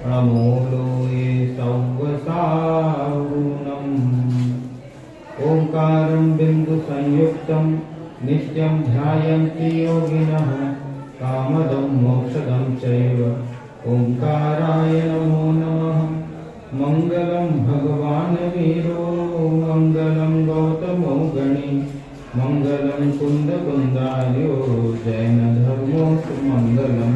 अमूलो ये सौवसारूणम् ओंकारं बिंदु संयुक्तं नित्यं ध्यायन्ति योगिनः कामदं मोक्षदं चैव ओंकाराय नमो नमः। मंगलम भगवान वीरो मंगलम गौतमो गणी मंगलम कुंद कुंदार्यो जैन धर्मो सुमंगलम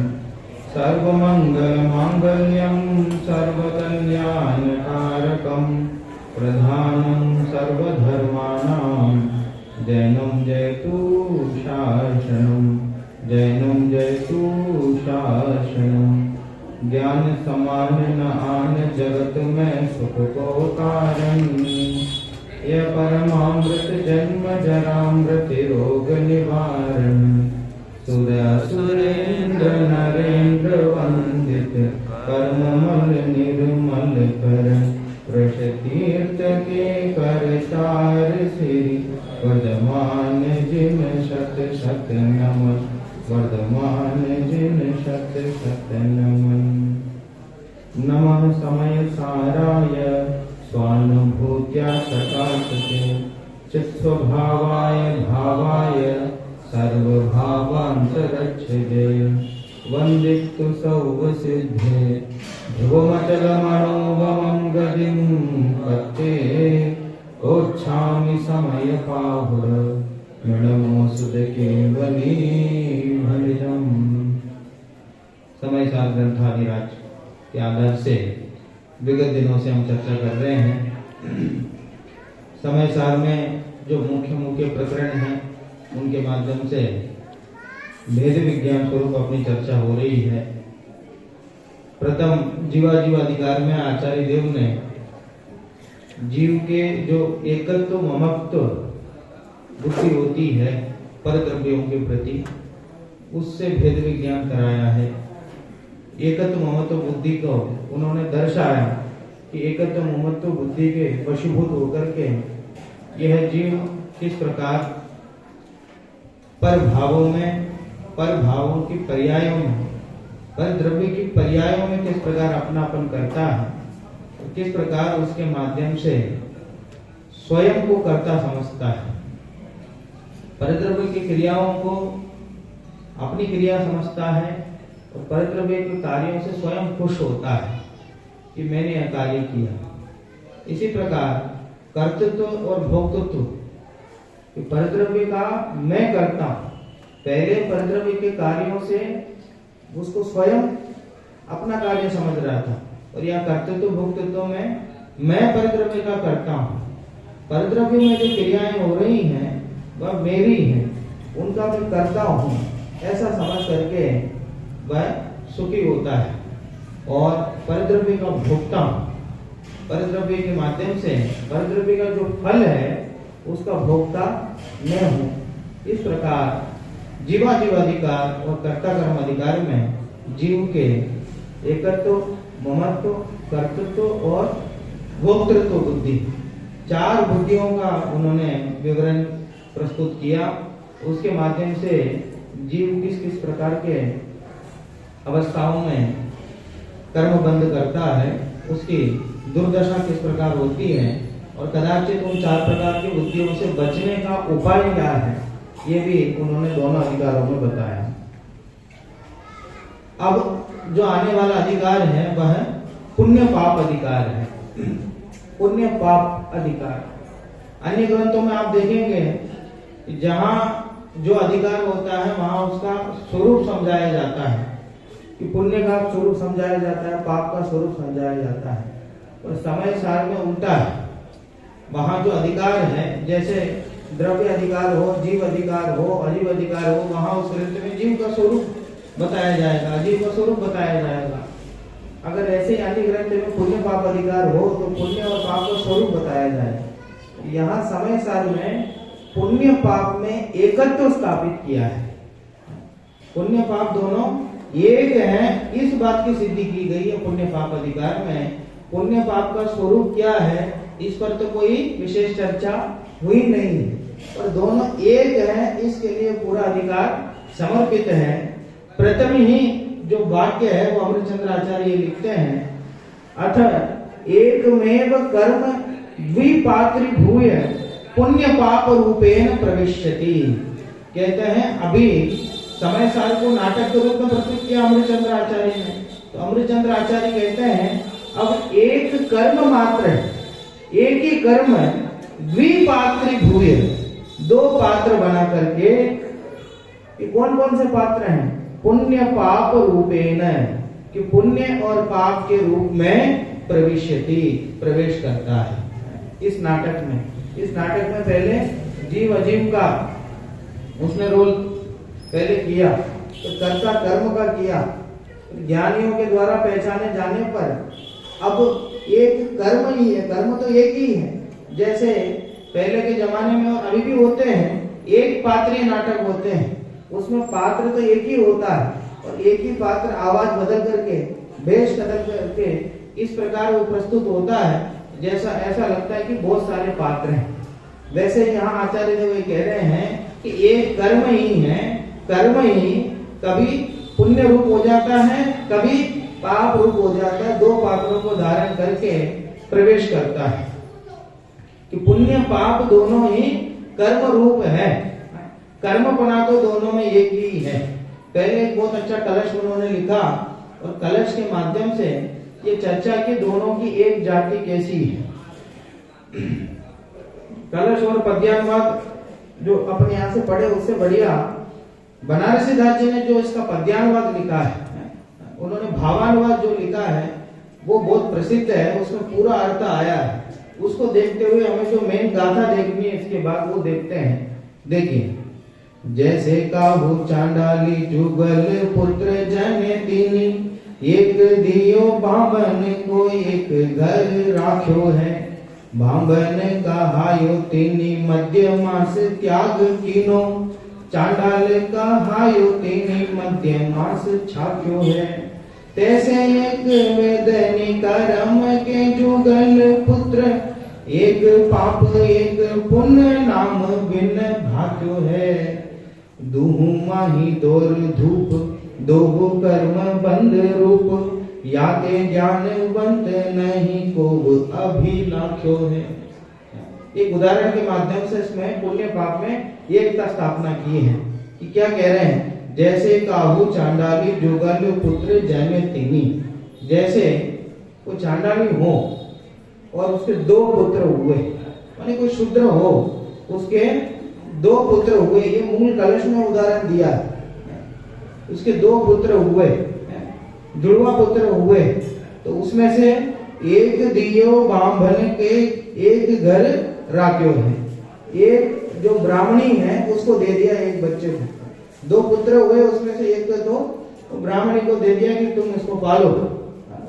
सर्वमंगल मांगल्यम सर्वकल्याणकारकम प्रधानं सर्वधर्माणां जैनं जयतु शासनम् जैनं जयतु शासनम्। ज्ञान समान न आन जगत में सुख को कारण यह परमामृत जन्म जरामृत रोग निवारण सुरेंद्र नरेंद्र वंदित कर्ममल निर्मल कर वृष तीर्थ के करतार श्री वर्धमान जिन शत शत नमः वर्धमान जिन शत शत नमः। नमः समय साराय स्वानुभूत्या सकाशते चित्स्वभावाय भावाय सर्वभावान्तरक्षते वन्दितु सौवसिद्धे ध्रुवमचलमणोवमं गतिं पत्ते ओच्छामि समयपाहुर मृणमोसुद केवली भरिदम्। समय सार ग्रंथाधिराज के आधार से विगत दिनों से हम चर्चा कर रहे हैं। समय सार में जो मुख्य मुख्य प्रकरण हैं उनके माध्यम से भेद विज्ञान स्वरूप अपनी चर्चा हो रही है। प्रथम जीवाधिकार में आचार्य देव ने जीव के जो एकत्व ममत्व बुद्धि होती है पर द्रव्यों के प्रति उससे भेद विज्ञान कराया है। एकत्व ममत्व बुद्धि को उन्होंने दर्शाया कि एकत्व ममत्व बुद्धि के वशीभूत होकर के यह जीव किस प्रकार पर भावों की पर्यायों में पर द्रव्य की पर्यायों में किस प्रकार अपनापन करता है और किस प्रकार उसके माध्यम से स्वयं को कर्ता समझता है। परद्रव्य की क्रियाओं को अपनी क्रिया समझता है और परद्रव्य के कार्यों से स्वयं खुश होता है कि मैंने यह कार्य किया। इसी प्रकार कर्तृत्व और भोक्तृत्व परद्रव्य का मैं करता हूं, पहले परद्रव्य के कार्यों से उसको स्वयं अपना कार्य समझ रहा था और यह कर्तृत्व भोक्तृत्व में मैं परद्रव्य का करता हूं। परद्रव्य में जो क्रियाएं हो रही हैं वह मेरी है, उनका मैं करता हूँ ऐसा समझ करके वह सुखी होता है और परद्रव्य का भोक्ता हूँ। परद्रव्य के माध्यम से परद्रव्य का जो फल है उसका भोक्ता मैं हूँ। इस प्रकार जीवाधिकार और कर्ता कर्म अधिकार में जीव के एकत्व ममत्व कर्तृत्व और भोक्तृत्व बुद्धि चार बुद्धियों का उन्होंने विवरण प्रस्तुत किया। उसके माध्यम से जीव किस किस प्रकार के अवस्थाओं में कर्म बंद करता है, उसकी दुर्दशा किस प्रकार होती है और कदाचित उन चार प्रकार की बुद्धियों से बचने का उपाय क्या है, ये भी उन्होंने दोनों अधिकारों में बताया। अब जो आने वाला अधिकार है वह पुण्य पाप अधिकार है। पुण्य पाप अधिकार अन्य ग्रंथों में आप देखेंगे जहां जो अधिकार होता है वहां उसका स्वरूप समझाया जाता है कि पुण्य का स्वरूप समझाया जाता है, पाप का स्वरूप समझाया जाता है। और समय सार में उल्टा है, वहां जो अधिकार है जैसे द्रव्य अधिकार हो, जीव अधिकार हो, अजीव अधिकार हो, वहां उस ग्रंथ में जीव का स्वरूप बताया जाएगा, अजीव का स्वरूप बताया जाएगा। अगर ऐसे अन्य ग्रंथ में पुण्य पाप अधिकार हो तो पुण्य और पाप का स्वरूप बताया जाए। यहाँ समय सार में पुण्य पाप में एकत्व स्थापित किया है। पुण्य पाप दोनों एक हैं, इस बात की सिद्धि की गई है पुण्य पाप अधिकार में। पुण्य पाप का स्वरूप क्या है इस पर तो कोई विशेष चर्चा हुई नहीं है, पर दोनों एक हैं, इसके लिए पूरा अधिकार समर्पित है। प्रथम ही जो वाक्य है वो अमृतचंद्र आचार्य लिखते हैं अथ एकमेव कर्म द्विपात्रीभूय पुण्य पाप रूपेण प्रविश्यति। कहते हैं अभी समय साल को नाटक के रूप में प्रस्तुत किया अमृतचंद्र आचार्य ने। तो अमृतचंद्र आचार्य कहते हैं अब एक कर्म मात्र है, एक ही कर्म द्विपात्रीभूय, दो पात्र बना करके, ये कौन कौन से पात्र हैं? पुण्य पाप रूपेण, कि पुण्य और पाप के रूप में प्रविश्यति, प्रवेश करता है इस नाटक में। इस नाटक में पहले जीव अजीव का उसने रोल पहले किया, तो कर्ता कर्म का किया, ज्ञानियों के द्वारा पहचाने जाने पर अब एक कर्म ही है, कर्म तो एक ही है। जैसे पहले के जमाने में और अभी भी होते हैं, एक पात्रीय नाटक होते हैं, उसमें पात्र तो एक ही होता है और एक ही पात्र आवाज बदल करके, भेष बदल करके इस प्रकार वो प्रस्तुत होता है जैसा ऐसा लगता है कि बहुत सारे पात्र हैं। वैसे यहाँ आचार्य देव ये कह रहे हैं कि एक कर्म ही है, कर्म ही कभी पुण्य रूप हो जाता है, कभी पाप रूप हो जाता है, दो पात्रों को धारण करके प्रवेश करता है। कि पुण्य पाप दोनों ही कर्म रूप है, कर्मपना तो दोनों में एक ही है। पहले एक बहुत अच्छा कलश उन्होंने लिखा और कलश के माध्यम से ये चर्चा की दोनों की एक जाति कैसी है। कलश और पद्यानुवाद जो अपने यहाँ से पढ़े उससे बढ़िया बनारसी दास जी ने जो इसका पद्यानुवाद लिखा है, उन्होंने भावानुवाद जो लिखा है वो बहुत प्रसिद्ध है, उसमें पूरा अर्थ आया है। उसको देखते हुए हमें जो मेन गाथा देखनी है इसके बाद वो देखते हैं। देखिए, जैसे काहू चांडाली जुगल पुत्र जने तीनी, एक दियो बामन को एक घर राख्यो है। बामन कहायो तीनी मध्य मास त्याग कीनो, चांडाल कहायो तीनी मध्य मास छाक्यो है। तैसे एक वेदनी कर्म के जुगल पुत्र, एक पाप एक पुण्य नाम बिन भाग्यो है। दुहु माही दौर धूप, दोहु कर्म बंद रूप, याते ज्ञानवंत नहीं को अभिलाख्यो है। एक उदाहरण के माध्यम से इसमें पुण्य पाप में एकता स्थापना की है कि क्या कह रहे हैं। जैसे काहू चांडाली जुगल पुत्र जन्मे तीनी, जैसे वो चांडाली हो और उसके दो पुत्र हुए, माने कोई शूद्र हो उसके दो पुत्र हुए, ये मूल कलश में उदाहरण दिया। उसके दो पुत्र हुए, जुड़वा पुत्र हुए, तो उसमें से एक दियो बामन के एक घर राख्यो है। एक जो ब्राह्मणी है उसको दे दिया एक बच्चे को, दो पुत्र हुए उसमें से एक तो ब्राह्मणी को दे दिया कि तुम इसको पालो।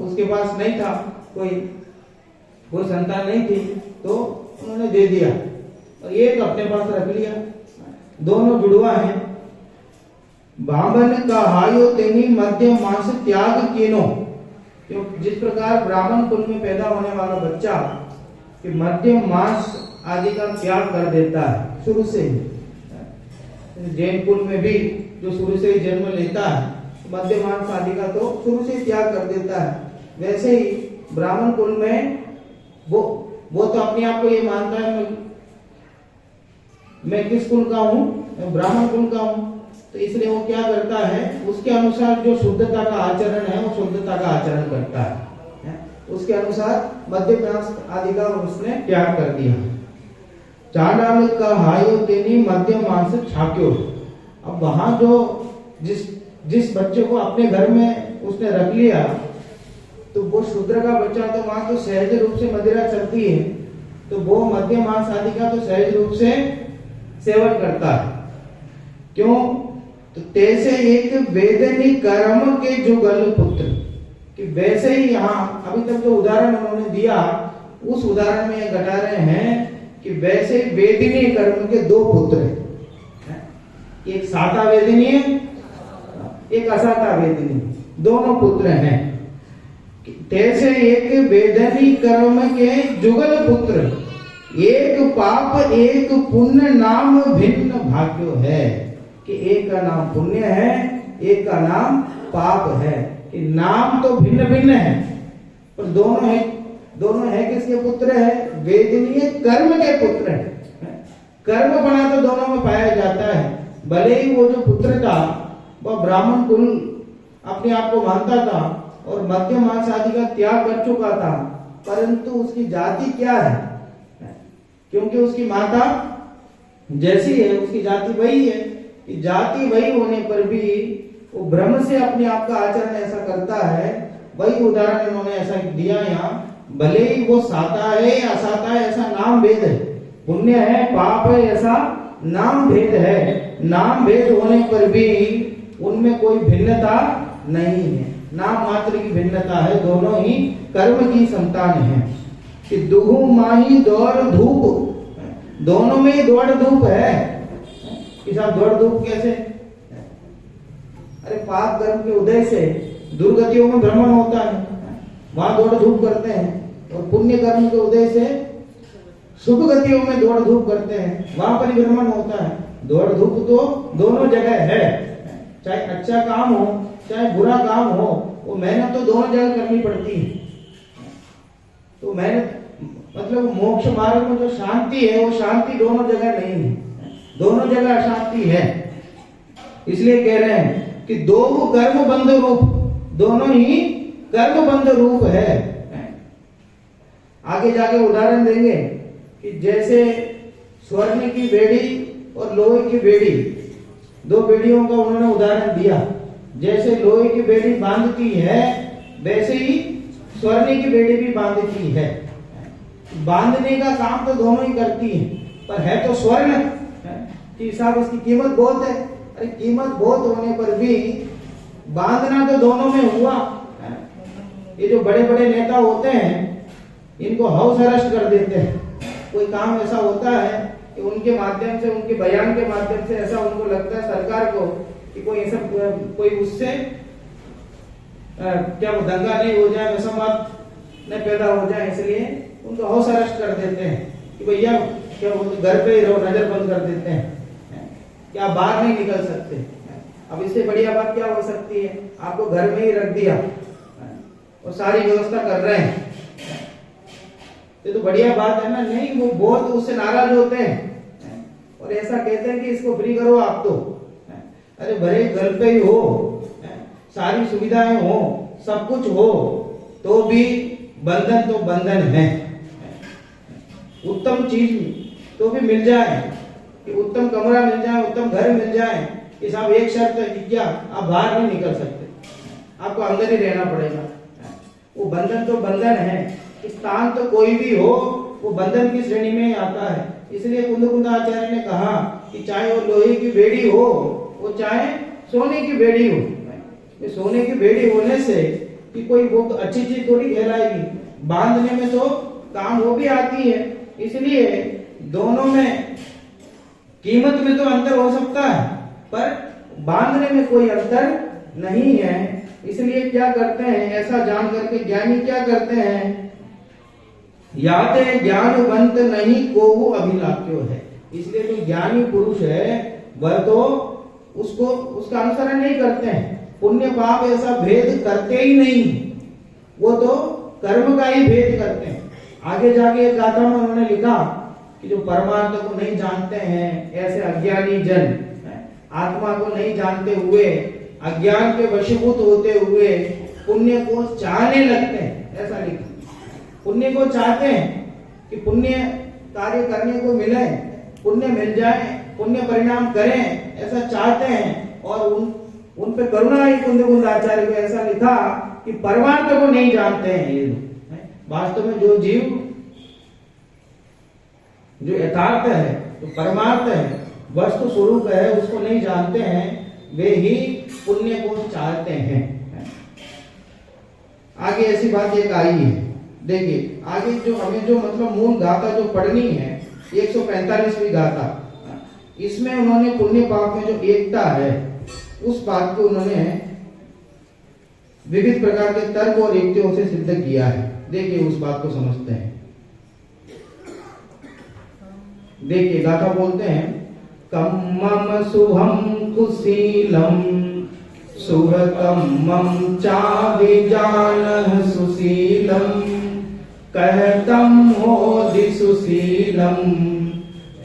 उसके पास नहीं था, कोई संतान नहीं थी, तो उन्होंने दे दिया और एक अपने पास रख लिया। दोनों जुड़वा हैं। बामन का हायो तेनी मध्य मास त्याग कीनो, जिस प्रकार ब्राह्मण कुल में पैदा होने वाला बच्चा कि मध्य मास आदि का त्याग कर देता है शुरू से ही। जैन कुल में भी जो शुरू से ही जन्म लेता है मध्य मास आदि का तो शुरू से त्याग कर देता है, वैसे ही ब्राह्मण कुल में वो तो अपने आप को ये मानता है मैं किस कुल का हूँ, मैं ब्राह्मण कुल का हूँ, तो इसलिए वो क्या करता है उसके अनुसार जो शुद्धता का आचरण है वो शुद्धता का आचरण करता है। उसके अनुसार मध्य मास आदि का उसने त्याग कर दिया। चांडाल का हायो तेनी मध्य मास छाक्यो। अब वहां जो जिस बच्चे को अपने घर में उसने रख लिया, तो वो शूद्र का बच्चा, तो वहां तो सहज रूप से मदिरा चलती है, तो वो मध्य मास आदि का तो सहज रूप से सेवन करता है। क्यों? तो तैसे एक वेदनी कर्म के जुगल पुत्र, कि वैसे ही यहाँ अभी तक जो उदाहरण उन्होंने दिया उस उदाहरण में ये घटा रहे हैं कि वैसे ही वेदिनी कर्म के दो पुत्र हैं, एक साता वेदिनी है, एक असाता वेदिनी, दोनों पुत्र हैं। तैसे एक वेदनी कर्म के जुगल पुत्र, एक पाप एक पुण्य नाम भिन्न भाग्यो है, कि एक का नाम पुण्य है, एक का नाम पाप है। कि नाम तो भिन्न भिन्न है, पर दोनों है किसके पुत्र है? वेदनीय कर्म के पुत्र है। कर्म बना तो दोनों में पाया जाता है। भले ही वो जो पुत्र था वह ब्राह्मण कुल अपने आप को मानता था और मध्य मांस आदि का त्याग कर चुका था, परंतु उसकी जाति क्या है? क्योंकि उसकी माता जैसी है उसकी जाति वही है। कि जाति वही होने पर भी वो ब्रह्म से अपने आप का आचरण ऐसा करता है। वही उदाहरण इन्होंने ऐसा दिया यहाँ। भले ही वो साता है या असाता है ऐसा नाम भेद है, पुण्य है पाप है ऐसा नाम भेद है। नाम भेद होने पर भी उनमें कोई भिन्नता नहीं है, नाम मात्र की भिन्नता है। दोनों ही कर्म की संतान है। कि दुहु माही दौड़ धूप, दोनों में ही दौड़ धूप है। कि साहब दौड़ धूप कैसे? अरे पाप कर्म के उदय से दुर्गतियों में भ्रमण होता है, वहां दौड़ धूप करते हैं, और पुण्य कर्म के उदय से शुभ गतियों में दौड़ धूप करते हैं, वहां परिभ्रमण होता है। दौड़ धूप तो दोनों जगह है, चाहे अच्छा काम हो चाहे बुरा काम हो, वो मेहनत तो दोनों जगह करनी पड़ती है। तो मेहनत मतलब मोक्ष मार्ग में जो शांति है वो शांति दोनों जगह नहीं है, दोनों जगह अशांति है। इसलिए कह रहे हैं कि दो कर्म बंध रूप, दोनों ही कर्म बंध रूप है। आगे जाके उदाहरण देंगे कि जैसे स्वर्ण की बेड़ी और लोहे की बेड़ी, दो बेड़ियों का उन्होंने उदाहरण दिया। जैसे लोहे की बेड़ी बांधती है वैसे ही स्वर्ण की बेड़ी भी बांधती है। बांधने का काम तो दोनों ही करती है, पर है तो स्वर्ण कि साहब इसकी कीमत बहुत है। अरे कीमत बहुत होने पर भी बांधना तो दोनों में हुआ। ये जो बड़े बड़े नेता होते हैं इनको हाउस अरेस्ट कर देते हैं। कोई काम ऐसा होता है कि उनके माध्यम से, उनके बयान के माध्यम से ऐसा उनको लगता है सरकार को कि कोई उससे क्या वो दंगा नहीं हो जाए, विसंवाद न पैदा हो जाए, इसलिए उनको हाउस अरेस्ट कर देते हैं कि भैया क्या वो घर पे ही रहो, नजर बंद कर देते हैं कि आप बाहर नहीं निकल सकते। अब इससे बढ़िया बात क्या हो सकती है? आपको घर में ही रख दिया और सारी व्यवस्था कर रहे हैं, ये तो बढ़िया बात है ना। नहीं, वो बहुत उससे नाराज होते हैं और ऐसा कहते हैं कि इसको फ्री करो आप तो। अरे भले घर पे ही हो, सारी सुविधाएं हो, सब कुछ हो, तो भी बंधन तो बंधन है। उत्तम चीज तो भी मिल जाए कि उत्तम कमरा मिल जाए, उत्तम घर मिल जाए, कि साहब एक शर्त है कि क्या आप बाहर नहीं निकल सकते, आपको अंदर ही रहना पड़ेगा। वो बंधन तो बंधन है। स्थान तो कोई भी हो वो बंधन की श्रेणी में ही आता है। इसलिए कुंदकुंदाचार्य ने कहा कि चाहे वो लोहे की बेड़ी हो, वो चाहे सोने की बेड़ी हो। सोने की बेड़ी होने से कि कोई वो अच्छी चीज थोड़ी कहलाएगी, बांधने में तो काम वो भी आती है। इसलिए दोनों में कीमत में तो अंतर हो सकता है, पर बांधने में कोई अंतर नहीं है। इसलिए क्या करते हैं, ऐसा जान करके ज्ञानी क्या करते हैं, याते ज्ञानवंत नहीं कोहु अभिलाप्यो है। इसलिए जो ज्ञानी पुरुष है वह तो उसका अनुसरण नहीं करते हैं, पुण्य पाप ऐसा भेद करते ही नहीं, वो तो कर्म का ही भेद करते हैं। आगे जाके एक गाथा में उन्होंने लिखा कि जो परमार्थ को नहीं जानते हैं ऐसे अज्ञानी जन, आत्मा को नहीं जानते हुए, अज्ञान के वशीभूत होते हुए पुण्य को चाहने लगते हैं, ऐसा लिखा। पुण्य को चाहते हैं कि पुण्य कार्य करने को मिले, पुण्य मिल जाए, पुण्य परिणाम करें, ऐसा चाहते हैं। और उन पे करुणा ही कुंदकुंदाचार्य को ऐसा लिखा कि परमार्थ को नहीं जानते हैं ये लोग। वास्तव में जो जीव जो यथार्थ है, जो परमार्थ है, वस्तु स्वरूप है, उसको नहीं जानते हैं, वे ही पुण्य को चाहते हैं। आगे ऐसी बात एक आई है, देखिए आगे जो हमें जो मतलब मूल गाथा जो पढ़नी है 145वीं गाथा, इसमें उन्होंने पुण्य पाप में जो एकता है उस बात को उन्होंने विविध प्रकार के तर्क और युक्तियों से सिद्ध किया है। देखिए उस बात को समझते हैं। देखिए गाथा बोलते हैं, कम्मम शुभम कुशीलम सुहतम मम चाविजानः सुशील कहतं मोदि सुशीलं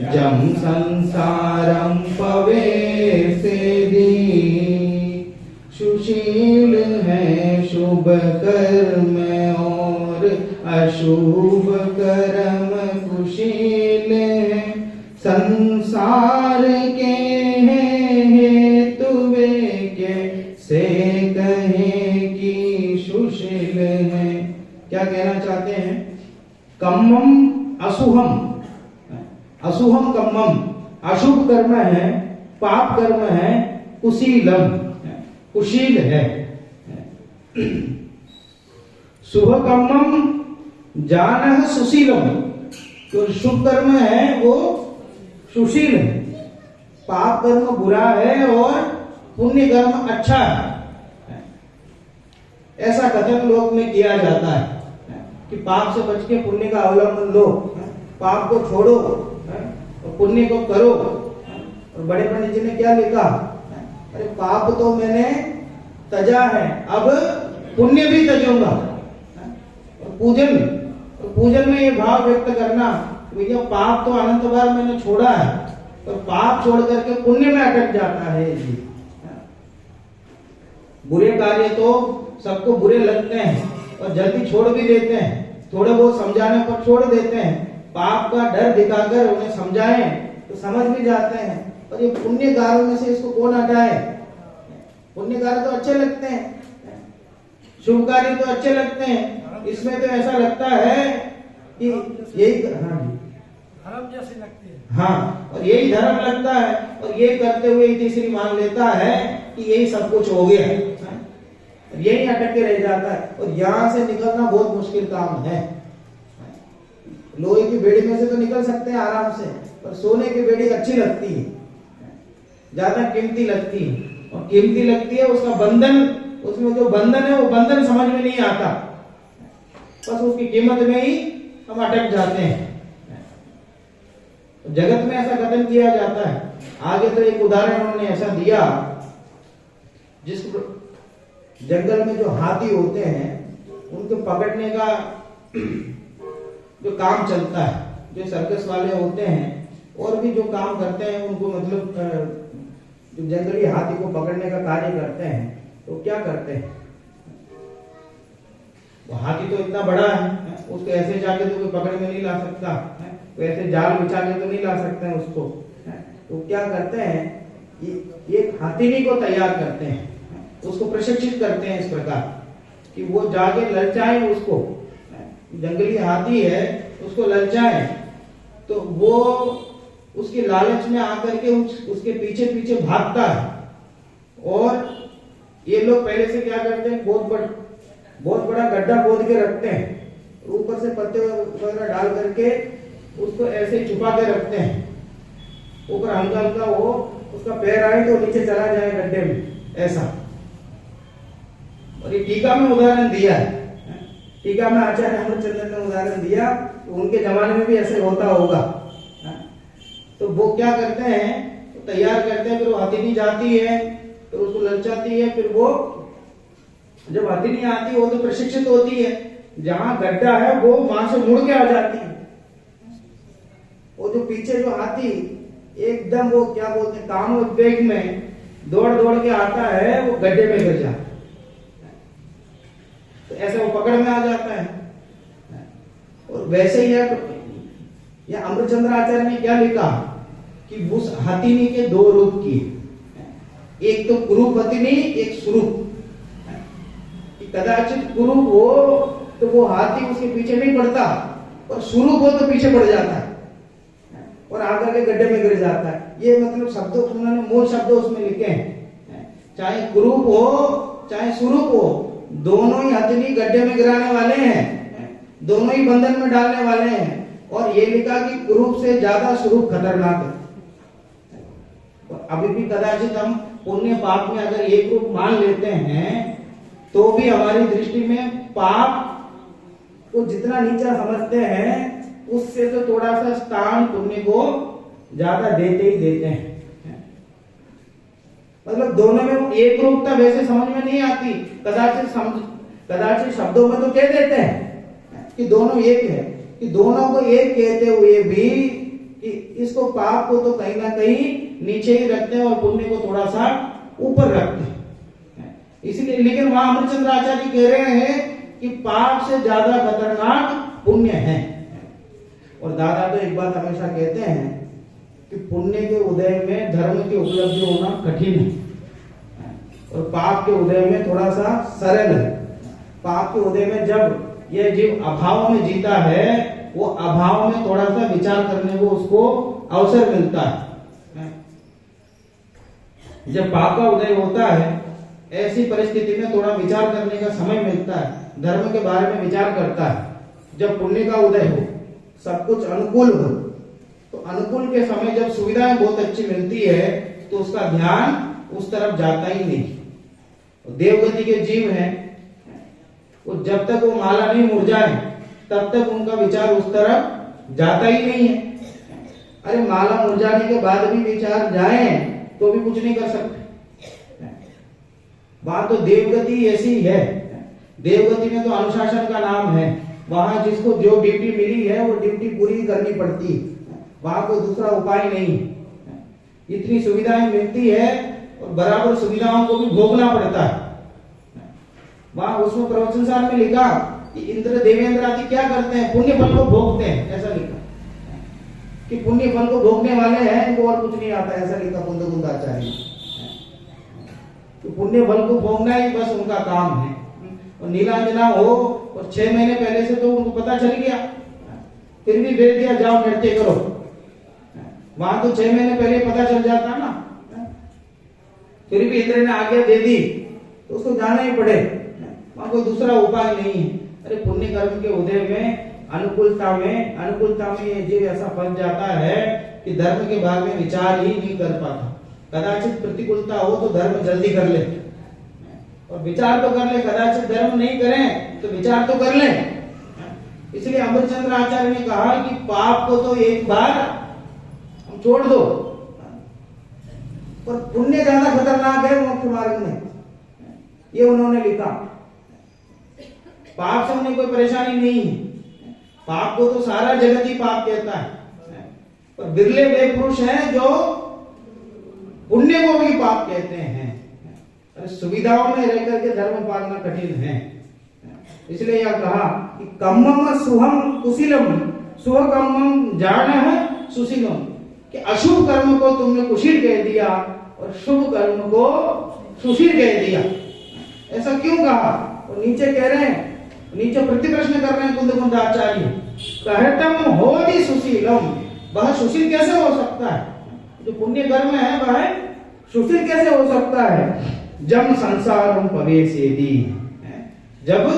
जम संसारं पवेसेदि। सुशील है शुभ कर्म और अशुभ कर्म कुशील है। संसार के हेतु वे कैसे कहें कि सुशील है। क्या कहना चाहते हैं? कम्मम अशुभम, अशुभम कम्मम, अशुभ कर्म है, पाप कर्म है, कुशीलम, कुशील है। शुभ कर्मम जानः सुशीलम, तो शुभ कर्म है वो सुशील है, पाप कर्म बुरा है और पुण्य कर्म अच्छा है। ऐसा कथन लोक में किया जाता है कि पाप से बच के पुण्य का अवलंबन लो, पाप को छोड़ो और पुण्य को करो। और बड़े पंडित जी ने क्या लिखा? अरे पाप तो मैंने तजा है, अब पुण्य भी तजूंगा। और पूजन में ये भाव व्यक्त करना, भैया पाप तो अनंत बार मैंने छोड़ा है, तो पाप छोड़ करके पुण्य में अटक जाता है जी। बुरे कार्य तो सबको बुरे लगते हैं और जल्दी छोड़ भी देते हैं, थोड़े बहुत समझाने पर छोड़ देते हैं। पाप का डर दिखाकर उन्हें समझाएं तो समझ भी जाते हैं। और ये पुण्य कार्यों में से इसको कौन हटाए? पुण्य कार्य तो अच्छे लगते हैं, शुभ कार्य तो अच्छे लगते हैं, इसमें तो ऐसा लगता है कि यही धर्म जैसे लगती है। हाँ, और यही धर्म लगता है और ये करते हुए तीसरी मान लेता है कि यही सब कुछ हो गया, यही अटक के रह जाता है। और यहाँ से निकलना बहुत मुश्किल काम है। लोहे की बेड़ी में से तो निकल सकते हैं आराम से, पर सोने की बेड़ी अच्छी लगती है, ज्यादा कीमती लगती है। और कीमती लगती है उसका बंधन, उसमें जो बंधन है वो बंधन समझ में नहीं आता, बस उसकी कीमत में ही हम अटक जाते हैं। जगत में ऐसा कथन किया जाता है। आगे तो एक उदाहरण उन्होंने ऐसा दिया, जिस जंगल में जो हाथी होते हैं उनको पकड़ने का जो काम चलता है, जो सर्कस वाले होते हैं और भी जो काम करते हैं उनको, मतलब जो जंगली हाथी को पकड़ने का कार्य करते हैं, तो क्या करते हैं? वो हाथी तो इतना बड़ा है, उसको ऐसे जाके तो कोई पकड़ में नहीं ला सकता, तो ऐसे जाल बिछा के तो नहीं ला सकते हैं उसको। तो क्या करते हैं? एक हाथीनी को तैयार करते हैं, उसको प्रशिक्षित करते हैं इस प्रकार कि वो जाके ललचाए उसको, जंगली हाथी है उसको ललचाए, तो वो उसकी लालच में आकर के उसके पीछे पीछे भागता है। और ये लोग पहले से क्या करते हैं? बहुत बड़ा गड्ढा खोद के रखते हैं, ऊपर से पत्ते वगैरह डाल करके उसको ऐसे छुपा के रखते हैं, ऊपर हल्का हल्का वो उसका पैर आए तो नीचे चला जाए गड्ढे में, ऐसा। और ये टीका में उदाहरण दिया है, टीका में आचार्य अमृतचंद्र ने उदाहरण दिया, तो उनके जमाने में भी ऐसे होता होगा। तो वो क्या करते हैं? तो तैयार करते हैं, फिर वो हथिनी जाती है, फिर उसको ललचाती है, फिर वो जब हथिनी आती है वो तो प्रशिक्षित होती है, जहां गड्ढा है वो वहां से मुड़ के आ जाती है। वो जो पीछे जो हाथी एकदम वो क्या बोलते हैं, कामोद्वेग में दौड़ दौड़ के आता है, वो गड्ढे में गिर जाता है, तो ऐसे वो पकड़ में आ जाता है। और वैसे ही या अमृतचंद्र आचार्य ने क्या लिखा कि उस हथिनी के दो रूप किए, एक तो कुरूप हथिनी, एक सुरूप। कदाचित कुरूप हो तो वो हाथी उसके पीछे नहीं पड़ता, और सुरूप हो तो पीछे पड़ जाता है और आकर के गड्ढे में गिर जाता है। ये मतलब शब्दों, उन्होंने मूल शब्द उसमें लिखे हैं, चाहे कुरूप हो चाहे सुरूप हो, दोनों ही हथिनी गड्ढे में गिराने वाले हैं, दोनों ही बंधन में डालने वाले हैं। और ये लिखा कि कुरूप से ज्यादा स्वरूप खतरनाक है। अभी भी कदाचित हम पुण्य पाप में अगर एक रूप मान लेते हैं तो भी हमारी दृष्टि में पाप को जितना नीचा समझते हैं उससे तो थोड़ा सा स्थान पुण्य को ज्यादा देते ही देते हैं। मतलब दोनों में एक रूपता वैसे समझ में नहीं आती, कदाचित शब्दों में तो कह देते हैं, कि दोनों एक है, कि दोनों को एक कहते हुए भी कि इसको पाप को तो कहीं ना कहीं नीचे ही रखते हैं और पुण्य को थोड़ा सा ऊपर रखते हैं। इसलिए लेकिन वहां अमरचंद्र आचार्य कह रहे हैं कि पाप से ज्यादा खतरनाक पुण्य है। और दादा तो एक बात हमेशा कहते हैं कि पुण्य के उदय में धर्म की उपलब्धि होना कठिन है और पाप के उदय में थोड़ा सा सरल है। पाप के उदय में जब यह जीव अभाव में जीता है, वो अभाव में थोड़ा सा विचार करने को उसको अवसर मिलता है। जब पाप का उदय होता है, ऐसी परिस्थिति में थोड़ा विचार करने का समय मिलता है, धर्म के बारे में विचार करता है। जब पुण्य का उदय हो, सब कुछ अनुकूल हो, तो अनुकूल के समय जब सुविधाएं बहुत अच्छी मिलती है तो उसका ध्यान उस तरफ जाता ही नहीं। देवगति के जीव हैं, वो जब तक वो माला नहीं मुरझाए तब तक उनका विचार उस तरफ जाता ही नहीं है। अरे माला मुरझाने के बाद भी विचार जाए तो भी कुछ नहीं कर सकते। वहां तो देवगति ऐसी है, देवगति में तो अनुशासन का नाम है। वहां जिसको जो ड्यूटी मिली है वो ड्यूटी पूरी करनी पड़ती है, वहां कोई दूसरा उपाय नहीं। इतनी सुविधाएं मिलती है और बराबर सुविधाओं को भी भोगना पड़ता है। वहां उसमें प्रवचन सार में लिखा कि इंद्र देवेंद्र आदि क्या करते हैं, पुण्य फल को भोगते हैं, ऐसा लिखा कि पुण्य फल को भोगने वाले हैं, इनको और कुछ नहीं आता, ऐसा लिखा कुंद आचार्य। तो पुण्य फल को भोगना ही बस उनका काम है। और नीलांजना हो और 6 महीने पहले से तो उनको पता चल गया, फिर भी भेज दिया जाओ नृत्य करो। वहां तो 6 महीने पहले पता चल जाता ना, फिर भी इंद्र ने आज्ञा दे दी तो उसको जाना ही पड़े, वहां कोई दूसरा उपाय नहीं है। अरे पुण्य कर्म के उदय में अनुकूलता में ये जीव ऐसा फंस जाता है कि धर्म के बारे में विचार ही नहीं कर पाता। कदाचित प्रतिकूलता हो तो धर्म जल्दी कर ले और विचार तो कर ले, कदाचित धर्म नहीं करें तो विचार तो कर ले। इसलिए अमरचंद्र आचार्य ने कहा कि पाप को तो एक बार हम छोड़ दो, पर पुण्य ज्यादा खतरनाक है मोक्ष मार्ग में, ये उन्होंने लिखा। पाप से उन्हें कोई परेशानी नहीं है, पाप को तो सारा जगत ही पाप कहता है, पर बिरले वे पुरुष हैं जो पुण्य को भी पाप कहते हैं। अरे सुविधाओं में रह करके धर्म पालना कठिन है। इसलिए यह कहा कि कम्मम सुहम कुशीलम सुहकम्मम जान सुशीलम, कि अशुभ कर्म को तुमने कुशील कह दिया और शुभ कर्म को सुशील कह दिया। ऐसा क्यों कहा? और नीचे कह रहे हैं, नीचे प्रतिप्रश्न कर रहे हैं कुंद आचार्य, कहतम होति सुशीलम, वह सुशील कैसे हो सकता है? जो पुण्य कर्म है वह सुशील कैसे हो सकता है? जब संसारम प्रवेशेति, जब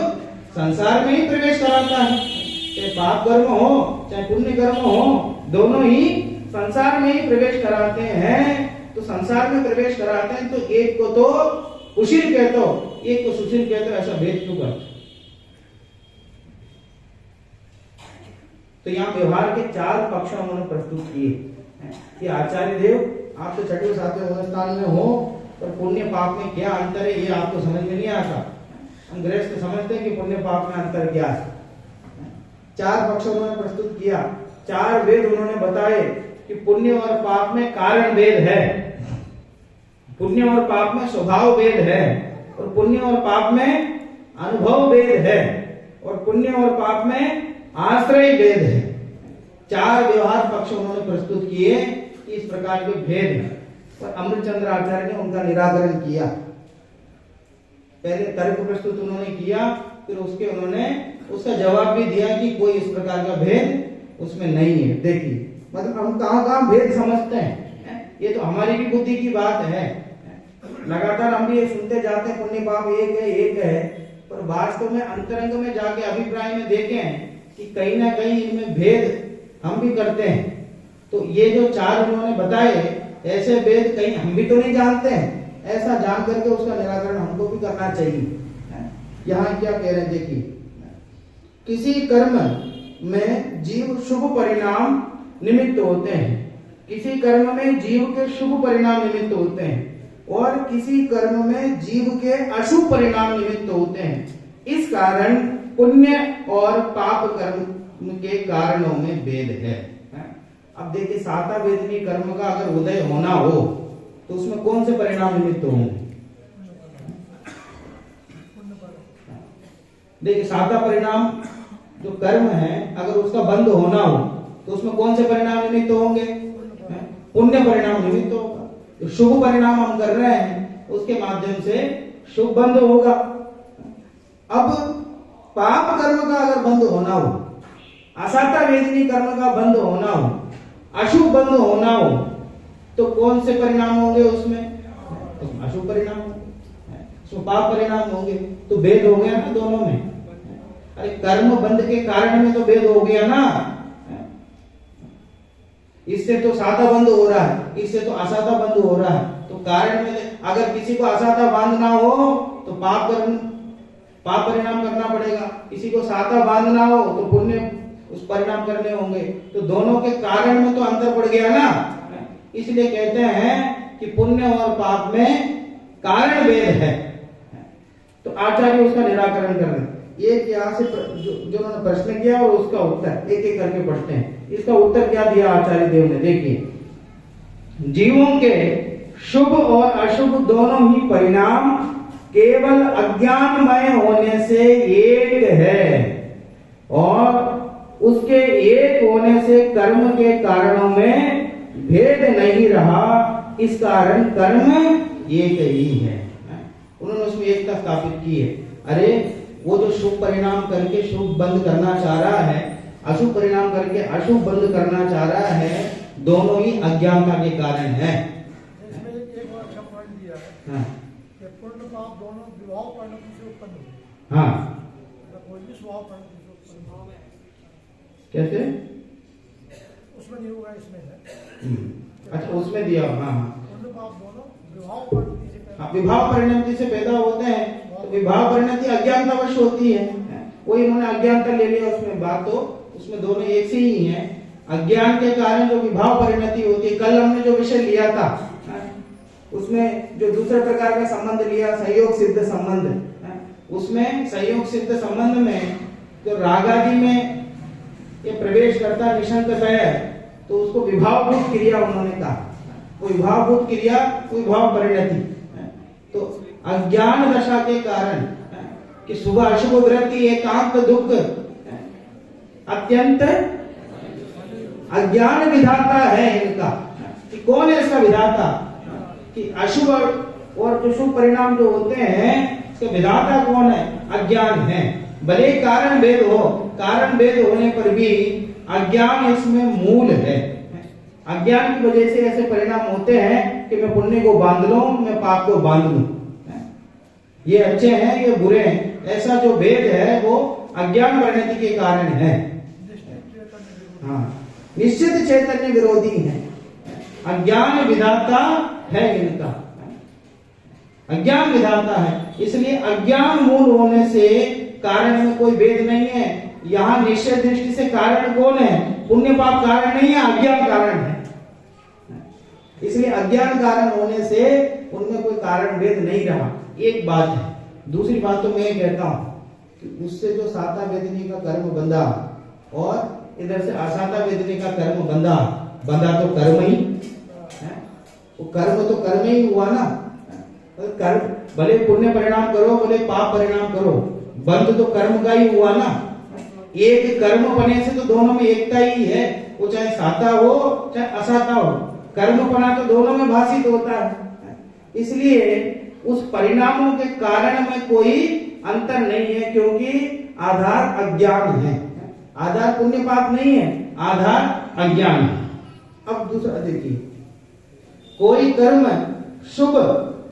संसार में ही प्रवेश कराता है, चाहे पाप कर्म हो चाहे पुण्य कर्म हो, दोनों ही संसार में ही प्रवेश कराते हैं। तो संसार में प्रवेश कराते हैं तो एक को तो कुशील कहते हो, एक को सुशील कहते हो, ऐसा भेद क्यों करते? तो यहाँ व्यवहार के 4 पक्ष उन्होंने प्रस्तुत किए कि आचार्य देव आप तो 6वें 7वें स्थान में हो, पर पुण्य पाप में क्या अंतर है ये आपको समझ में नहीं आता। हम गृहस्थ समझते हैं कि पुण्य पाप में अंतर क्या है। 4 पक्ष उन्होंने प्रस्तुत किया, 4 वेद उन्होंने बताए कि पुण्य और पाप में कारण भेद है, पुण्य और पाप में स्वभाव भेद है, और पुण्य और पाप में अनुभव भेद है, और पुण्य और पाप में आश्रय भेद है। 4 व्यवहार पक्ष उन्होंने प्रस्तुत किए कि इस प्रकार के भेद हैं, और अमृतचंद्र आचार्य ने उनका निराकरण किया। पहले तर्क प्रस्तुत उन्होंने किया, फिर उन्होंने उसका जवाब भी दिया कि कोई इस प्रकार का भेद उसमें नहीं है। देखिए मतलब हम कहाँ भेद समझते हैं, ये तो हमारी भी बुद्धि की बात है। लगातार हम भी ये सुनते जाते हैं पुण्य पाप एक है, पर वास्तव में अंतरंग में जाके अभिप्राय में देखें कि कहीं ना कहीं इनमें भेद हम भी करते हैं। तो ये जो 4 उन्होंने बताए, ऐसे भेद कहीं हम भी तो नहीं जानते हैं, ऐसा जान करके उसका निराकरण हमको भी करना चाहिए। यहाँ क्या कह रहे हैं देखिए, किसी कर्म में जीव शुभ परिणाम निमित्त होते हैं, किसी कर्म में जीव के शुभ परिणाम निमित्त होते हैं, और किसी कर्म में जीव के अशुभ परिणाम निमित्त होते हैं। इस कारण पुण्य और पाप कर्म के कारणों में भेद है। अब देखिए, साता वेदनी कर्म का अगर उदय होना हो तो उसमें कौन से परिणाम निमित्त होंगे? देखिए, साता परिणाम जो कर्म है अगर उसका बंद होना हो तो उसमें कौन से परिणाम निमित्त होंगे? पुण्य परिणाम निमित्त होगा। तो शुभ परिणाम हम कर रहे हैं उसके माध्यम से शुभ बंद होगा। अब पाप कर्म का अगर बंद होना हो, असाता वेदनी कर्म का बंद होना हो, अशुभ बंद होना हो तो कौन से परिणाम होंगे? उसमें अशुभ परिणाम होंगे, उसमें पाप परिणाम होंगे। तो भेद हो गया ना दोनों में। अरे कर्म बंद के कारण में तो भेद हो गया ना। इससे तो साता बंद हो रहा है, इससे तो असाता बंद हो रहा है। तो कारण में अगर किसी को असाता बांधना हो तो पाप परिणाम करना पड़ेगा, किसी को साता बांधना हो तो पुण्य उस परिणाम करने होंगे। तो दोनों के कारण में तो अंतर पड़ गया ना। इसलिए कहते हैं कि पुण्य और पाप में कारण भेद है। तो आचार्य उसका निराकरण कर रहे हैं। एक यहाँ से जो उन्होंने प्रश्न किया और उसका उत्तर एक एक करके पढ़ते हैं। इसका उत्तर क्या दिया आचार्य देव ने? देखिए, जीवों के शुभ और अशुभ दोनों ही परिणाम केवल अज्ञानमय होने से एक है और उसके एक होने से कर्म के कारणों में भेद नहीं रहा। इस कारण कर्म एक ही है। उन्होंने उसमें एकता स्थापित की है। अरे वो जो शुभ परिणाम करके शुभ बंद करना चाह रहा है, अशुभ परिणाम करके अशुभ बंद करना चाह रहा है, दोनों ही अज्ञानता के कारण है। इसमें एक और अच्छा पॉइंट दिया है। हाँ। कि पुण्य पाप दोनों विवाह परिणति से उत्पन्न होते हैं। हाँ, कोई भी स्वभाव परिणति से उत्पन्न है। कैसे? उसमें नहीं होगा, इसमें है। अच्छा, उसमें दिया। हाँ हाँ, पुण्य पाप दोनों विवाह परिणति से पैदा। हाँ, विभाव परिणति से पैदा होते हैं। तो विभाव परिणति अज्ञानतावश होती है। वही उन्होंने अज्ञानता ले लिया उसमें। बात तो उसमें दोनों एक से ही है। अज्ञान के कारण जो विभाव परिणति होती है, कल हमने जो विषय लिया था उसमें जो दूसरे प्रकार का संबंध लिया, सहयोग सिद्ध संबंध, उसमें सहयोग सिद्ध संबंध में जो रागादि में ये प्रवेश करता निशंक है तो उसको विभावभूत क्रिया उन्होंने कहा। वो विभावभूत क्रिया, वो विभाव परिणति। तो अज्ञान दशा के कारण कि शुभ अशुभ वृत्ति एकांत दुख अत्यंत अज्ञान विधाता है इनका। कि कौन है इसका विधाता? कि अशुभ और जो शुभ परिणाम जो होते हैं इसका विधाता कौन है? अज्ञान है। भले कारण भेद हो, कारण भेद होने पर भी अज्ञान इसमें मूल है। अज्ञान की वजह से ऐसे परिणाम होते हैं कि मैं पुण्य को बांध लूं, मैं पाप को बांध लूं, ये अच्छे हैं ये बुरे हैं, ऐसा जो भेद है वो अज्ञान परिणति के कारण है। हाँ, निश्चित चैतन्य विरोधी है। अज्ञान विधाता है इनका, अज्ञान विधाता है। इसलिए अज्ञान मूल होने से कारण में कोई भेद नहीं है। यहाँ निश्चय दृष्टि से कारण कौन है? पुण्य पाप कारण नहीं है, अज्ञान कारण है। इसलिए अज्ञान कारण होने से उनमें कोई कारण भेद नहीं रहा। एक बात है। दूसरी बात तो मैं ये कहता हूं कि उससे जो साता वेदनी का कर्म बंधा और इधर से असाता वेदनी का कर्म बंधा तो कर्म ही है। वो कर्म तो कर्म ही हुआ ना। कर्म भले पुण्य परिणाम करो, भले पाप परिणाम करो, बंध तो कर्म का ही हुआ ना। एक कर्म बने से तो दोनों में एकता ही है। वो चाहे साता हो चाहे असाता हो, कर्म बना तो दोनों में भाषित होता है। इसलिए उस परिणामों के कारण में कोई अंतर नहीं है, क्योंकि आधार अज्ञान है। आधार पुण्य पाप नहीं है, आधार अज्ञान है। अब दूसरा देखिए, कोई कर्म शुभ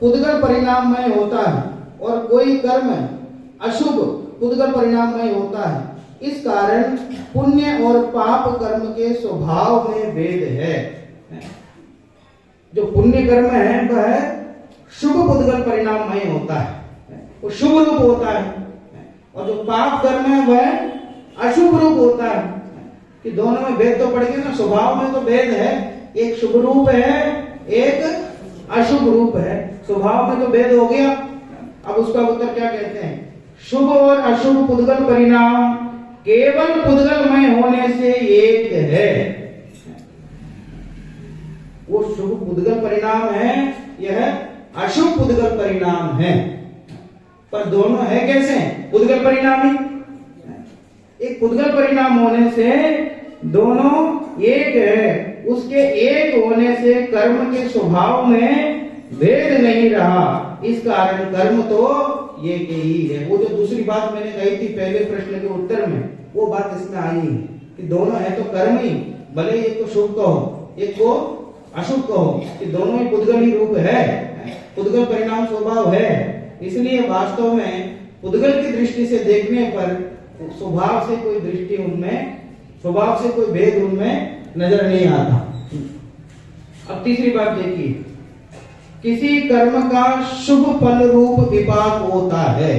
पुद्गल परिणाममय होता है और कोई कर्म अशुभ पुद्गल परिणाममय होता है। इस कारण पुण्य और पाप कर्म के स्वभाव में भेद है। जो पुण्य कर्म है वह शुभ पुद्गल परिणाममय होता है, वो शुभ रूप होता है, और जो पाप कर्म है वह अशुभ रूप होता है। कि दोनों में भेद तो पड़ गया ना, स्वभाव में तो भेद है। एक शुभ रूप है, एक अशुभ रूप है, स्वभाव में तो भेद हो गया। अब उसका उत्तर क्या कहते हैं? शुभ और अशुभ पुद्गल परिणाम केवल पुद्गलमय होने से एक है। वो शुभ पुद्गल परिणाम है, यह अशुभ पुद्गल परिणाम है, पर दोनों है कैसे? पुद्गल परिणामी। एक पुद्गल परिणाम होने से दोनों एक है। उसके एक होने से कर्म के स्वभाव में भेद नहीं रहा, इस कारण कर्म तो एक ही है। वो जो दूसरी बात मैंने कही थी पहले प्रश्न के उत्तर में, वो बात इसमें आई है कि दोनों है तो कर्म ही, भले एक को शुभ कहो एक को अशुभ कहो, कि दोनों ही पुद्गल ही रूप है, पुद्गल परिणाम स्वभाव है। इसलिए वास्तव में पुद्गल की दृष्टि से देखने पर स्वभाव से कोई दृष्टि उनमें, स्वभाव से कोई भेद उनमें नजर नहीं आता। अब तीसरी बात देखिए, किसी कर्म का शुभ फल रूप विपाक होता है।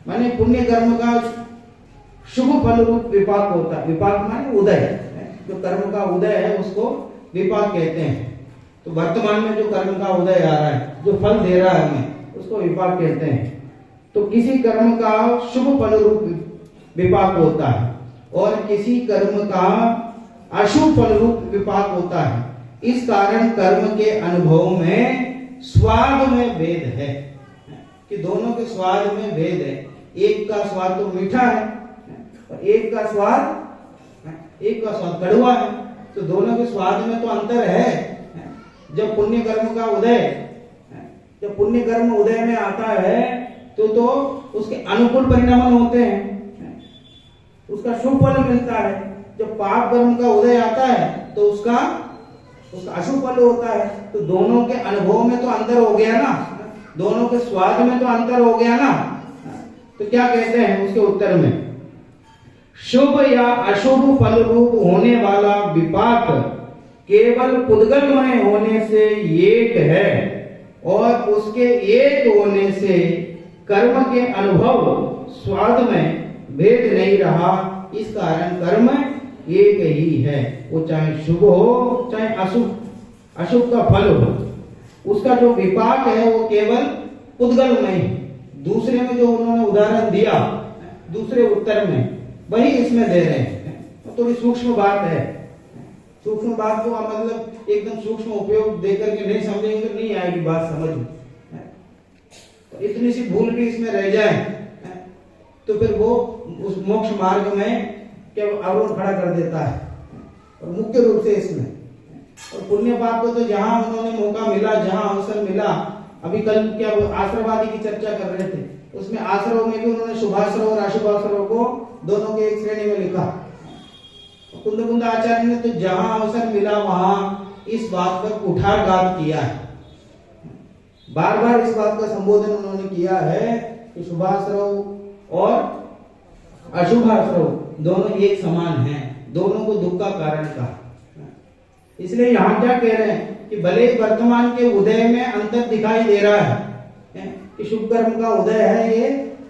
माने पुण्य कर्म का शुभ फल रूप विपाक होता है। विपाक माने उदय, जो कर्म का उदय है उसको विपाक कहते हैं। तो वर्तमान में जो कर्म का उदय आ रहा है, जो फल दे रहा है हमें, उसको विपाक कहते हैं। तो किसी कर्म का शुभ फल रूप विपाक होता है और किसी कर्म का अशुभ फल रूप विपाक होता है। इस कारण कर्म के अनुभव में स्वाद में भेद है, कि दोनों के स्वाद में भेद है। एक का स्वाद तो मीठा है और एक का स्वाद कड़वा है, तो दोनों के स्वाद में तो अंतर है। जब पुण्य कर्म उदय में आता है तो उसके अनुकूल परिणाम होते हैं, उसका शुभ फल मिलता है। जब पाप कर्म का उदय आता है तो उसका अशुभ फल होता है। तो दोनों के अनुभव में तो अंतर हो गया ना, दोनों के स्वाद में तो अंतर हो गया ना। तो क्या कहते हैं उसके उत्तर में, शुभ या अशुभ फल रूप होने वाला विपाक केवल पुद्गलमय होने से एक है और उसके एक होने से कर्म के अनुभव स्वाद में भेद नहीं रहा। इस कारण कर्म एक ही है, वो चाहे शुभ हो चाहे अशुभ का फल हो। उसका जो विपाक है वो केवल पुद्गलमय। दूसरे में जो उन्होंने उदाहरण दिया दूसरे उत्तर में, वही इसमें दे रहे हैं। थोड़ी सूक्ष्म बात है, सूक्ष्म बात को मतलब एकदम सूक्ष्म उपयोग देकर के नहीं समझेंगे तो नहीं आएगी बात समझ में। तो इतनी सी भूल भी इसमें रह जाए तो फिर वो उस मोक्ष मार्ग में क्या अवरोध खड़ा कर देता है। और मुख्य रूप से इसमें और पुण्य पाप को तो जहां उन्होंने मौका मिला, जहां अवसर मिला, अभी कल क्या आश्रमवादी की चर्चा कर रहे थे, उसमें आश्रम में भी उन्होंने शुभाश्रम और अशुभाश्रम को दोनों के एक श्रेणी में लिखा। कुंद आचार्य ने तो जहां अवसर मिला वहां इस बात पर कुठारघात किया है, बार बार इस बात का संबोधन उन्होंने किया है कि शुभाश्रम और अशुभाश्रम दोनों एक समान हैं, दोनों को दुख का कारण कहा। इसलिए यहाँ क्या कह रहे हैं कि भले वर्तमान के उदय में अंतर दिखाई दे रहा है कि शुभ कर्म का उदय है, ये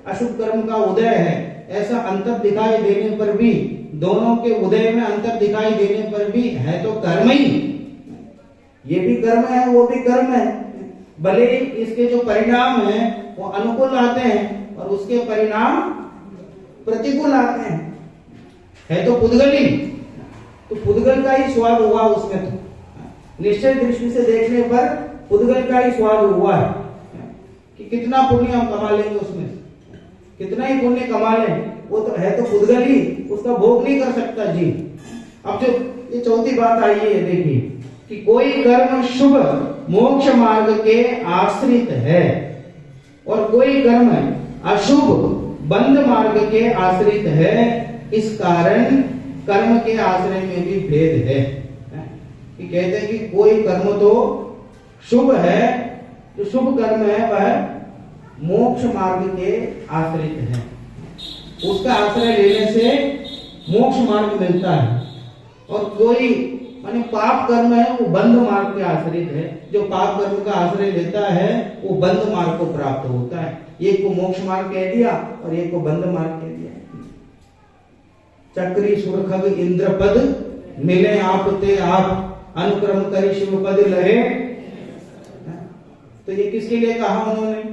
अशुभ कर्म का उदय है, ऐसा अंतर दिखाई देने पर भी, दोनों के उदय में अंतर दिखाई देने पर भी है तो कर्म ही। ये भी कर्म है वो भी कर्म है, भले इसके जो परिणाम हैं वो अनुकूल आते हैं और उसके परिणाम प्रतिकूल आते हैं, है तो पुद्गल ही। तो पुद्गल का ही स्वाद हुआ उसमें, तो निश्चय दृष्टि से देखने पर पुद्गल का ही स्वाद हुआ है कि कितना पुण्य हम कमा लेंगे, उसमें कितना ही पुण्य कमा लें, वो तो है तो पुद्गल ही, उसका भोग नहीं कर सकता जी। अब जो ये चौथी बात आई है देखिए कि कोई कर्म शुभ मोक्ष मार्ग के आश्रित है और कोई कर्म अशुभ बंध मार्ग के आश्रित है। इस कारण कर्म के आश्रय में भी भेद है कि कहते हैं कि कोई कर्म तो शुभ है, जो शुभ कर्म है वह मोक्ष मार्ग के आश्रित है, उसका आश्रय लेने से मोक्ष मार्ग मिलता है। और कोई माने पाप कर्म है वो बंध मार्ग के आश्रित है, जो पाप कर्म का आश्रय लेता है वो बंध मार्ग को प्राप्त होता है। एक को मोक्ष मार्ग कह दिया और एक को बंध मार्ग कह दिया। चक्री सुरखग इंद्र पद मिले आप ते आप अनुक्रम करी शिव पद लहे। तो ये किसके लिए कहा उन्होंने?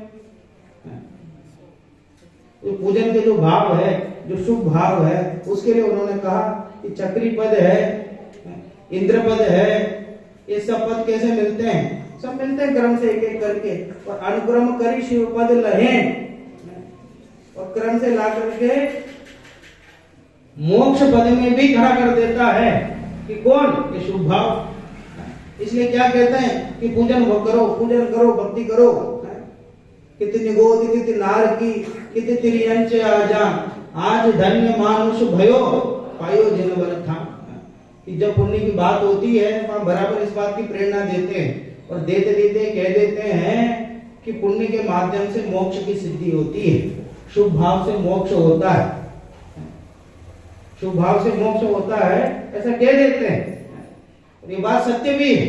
तो पूजन के जो भाव है, जो शुभ भाव है, उसके लिए उन्होंने कहा कि चक्री पद है, इंद्र पद है, ये सब पद कैसे मिलते हैं? सब मिलते हैं क्रम से एक एक करके, और अनुक्रम करी शिव पद लहे, और क्रम से ला करके मोक्ष पद में भी खड़ा कर देता है कि कौन? ये शुभ भाव। इसलिए क्या कहते हैं कि पूजन करो, पूजन करो, भक्ति करो। कितनी गोद कितनी नार की, कितनी तिरियंच आजान, आज धन्य मानुष भयो पायो जिन वर था। कि जब पुण्य की बात होती है वहां बराबर इस बात की प्रेरणा देते हैं, और देते देते कह देते हैं कि पुण्य के माध्यम से मोक्ष की सिद्धि होती है, शुभ भाव से मोक्ष होता है, शुभ भाव से मोक्ष होता है, ऐसा कह देते हैं। ये बात सत्य भी है,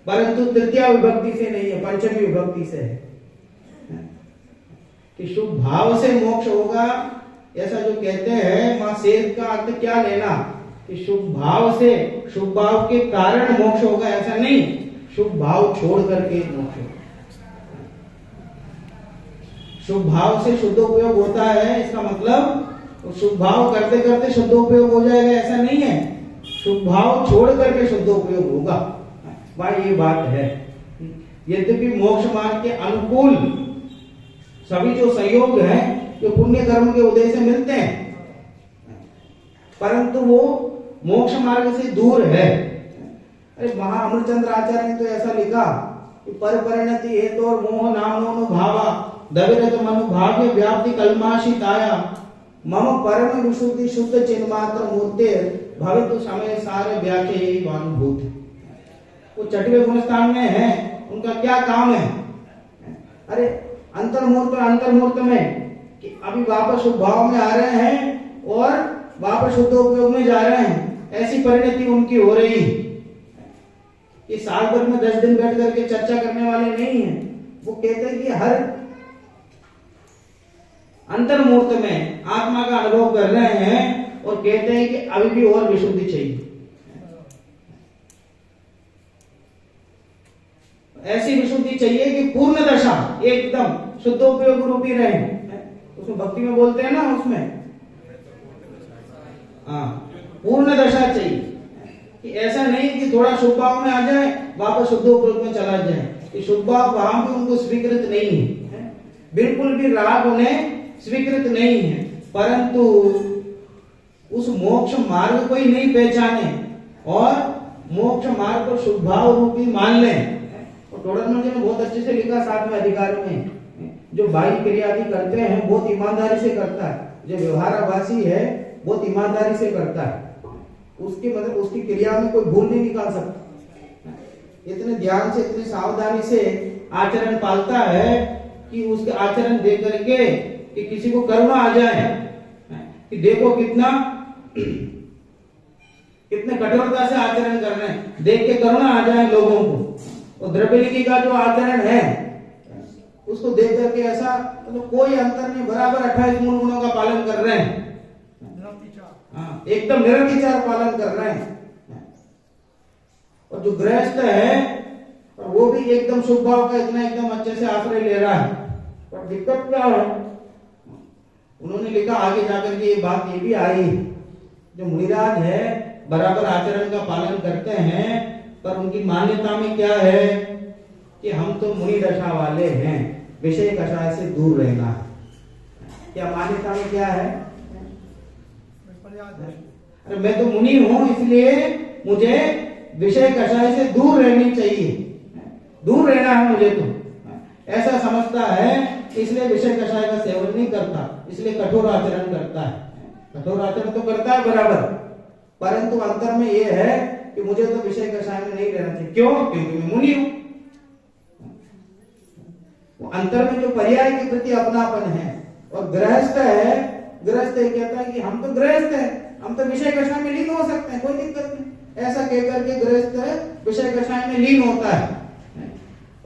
परंतु तृतीया विभक्ति से नहीं है, पंचमी विभक्ति से है कि शुभ भाव से मोक्ष होगा, ऐसा जो कहते हैं। मां शेर का अर्थ क्या लेना कि शुभ भाव से, शुभ भाव के कारण मोक्ष होगा, ऐसा नहीं, शुभ भाव छोड़ करके मोक्ष होगा। शुभ भाव से शुद्धोपयोग होता है, इसका मतलब शुभ भाव करते करते शुद्धोपयोग हो जाएगा, ऐसा नहीं है। शुभ भाव छोड़ करके शुद्धोपयोग होगा, भाई ये बात है। यद्यपि मोक्ष मार्ग के अनुकूल सभी जो संयोग हैं, जो पुण्य कर्म के उदय से मिलते हैं, परंतु वो मोक्ष मार्ग से दूर है। अरे महा अमरचंद्र आचार्य ने तो ऐसा लिखा कि पर परिणति हेतु और मोह नामनो भावा दविरत मनुभाग्य व्याप्ति कल्माशिताया मम परम विशुद्धि शुद्ध चिन्मात्र मूर्ते भवितु समय सारे व्याख्या यही अनुभूत। वो छठवें गुणस्थान में है, उनका क्या काम है? अरे अंतर्मूर्त में कि अभी वापस शुभ भाव में आ रहे हैं और वापस शुद्धोपयोग में जा रहे हैं, ऐसी परिणति उनकी हो रही। ये साल भर में 10 दिन बैठ करके चर्चा करने वाले नहीं है। वो कहते हैं कि हर अंतर्मूर्त में आत्मा का अनुभव कर रहे हैं और कहते हैं कि अभी भी और विशुद्धि चाहिए। ऐसी विशुद्धि चाहिए कि पूर्ण दशा एकदम शुद्धोपयोग रूपी रहे। उसमें भक्ति में बोलते हैं ना, उसमें पूर्ण दशा चाहिए कि ऐसा नहीं कि थोड़ा शुभ भाव में आ जाए वापस शुद्धोपयोग में चला जाए। कि शुभ भाव वहां भी उनको स्वीकृत नहीं है, बिल्कुल भी राग उन्हें स्वीकृत नहीं है, परंतु उस मोक्ष मार्ग को ही नहीं पहचाने और मोक्ष मार्ग को शुभ भाव रूपी मान लें। और टोडरमल जी ने बहुत अच्छे से लिखा 7वें अधिकार में, जो बाह्य क्रियादि करते हैं बहुत ईमानदारी से करता है, जो व्यवहाराभासी है बहुत ईमानदारी से करता है, उसकी मतलब उसकी क्रिया में कोई भूल नहीं निकाल सकता। इतने ध्यान से, इतनी सावधानी से आचरण पालता है कि उसके आचरण देख करके कि किसी को करुणा आ जाए कि देखो कितने कठोरता से आचरण कर रहे हैं, देख के करुणा आ जाए लोगों को। और द्रव्यलिंगी का जो आचरण है उसको देख करके ऐसा तो कोई अंतर नहीं, बराबर 28 मूल गुणों का पालन कर रहे हैं, एकदम निरंकिचार पालन कर रहे हैं। और जो गृहस्थ है और वो भी एकदम शुभ भाव का इतना एकदम अच्छे से आश्रय ले रहा है। पर दिक्कत क्या है, उन्होंने लिखा आगे जाकर के ये बात ये भी आई, जो मुनिराज है बराबर आचरण का पालन करते हैं, पर उनकी मान्यता में क्या है कि हम तो मुनि दशा वाले हैं, विषय कषाय से दूर रहना है। क्या मान्यता में क्या है? अरे मैं तो मुनि हूं, इसलिए मुझे विषय कषाय से दूर रहनी चाहिए, दूर रहना है मुझे, तो ऐसा समझता है, इसलिए विषय कषाय का सेवन नहीं करता, इसलिए कठोर आचरण करता है। कठोर आचरण तो करता है बराबर, परंतु अंतर में यह है कि मुझे तो विषय कषाय में नहीं रहना चाहिए। क्यों? क्योंकि मैं मुनि हूं। वो अंतर में जो पर्याय के प्रति अपनापन है। और गृहस्थ है, गृहस्थ कहता है कि हम तो गृहस्थ हैं, हम तो विषय कषाय में लीन हो सकते हैं, कोई दिक्कत नहीं, ऐसा कहकर के गृहस्थ विषय कषाय में लीन होता है।